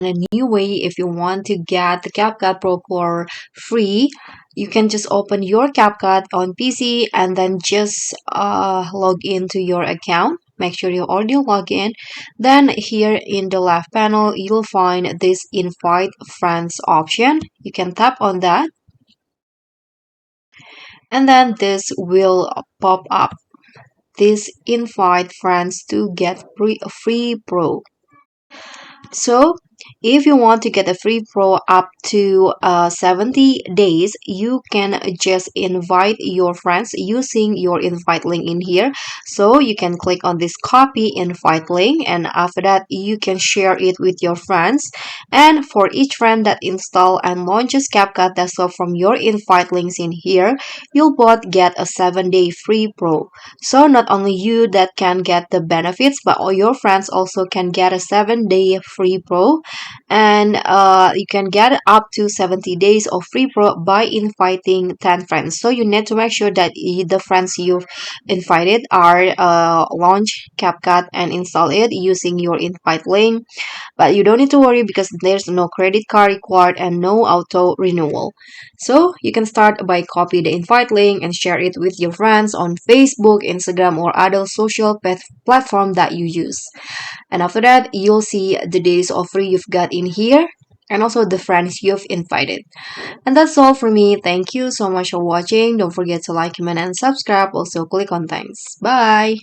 A new way, if you want to get the CapCut Pro for free, you can just open your CapCut on PC and then just log into your account. Make sure you already log in. Then here in the left panel, you'll find this invite friends option. You can tap on that, and then this will pop up. This invite friends to get free pro. So, if you want to get a free pro up to 70 days, you can just invite your friends using your invite link in here. So, you can click on this copy invite link, and after that, you can share it with your friends. And for each friend that install and launches CapCut Desktop from your invite links in here, you'll both get a 7-day free pro. So, not only you that can get the benefits, but all your friends also can get a 7-day free pro, and you can get up to 70 days of free pro by inviting 10 friends. So you need to make sure that the friends you've invited are launch CapCut and install it using your invite link. But you don't need to worry because there's no credit card required and no auto renewal. So you can start by copy the invite link and share it with your friends on Facebook, Instagram, or other social platform that you use. And after that, you'll see the days of free you've got in here and also the friends you've invited. And that's all for me. Thank you so much for watching. Don't forget to like, comment, and subscribe. Also, click on thanks. Bye.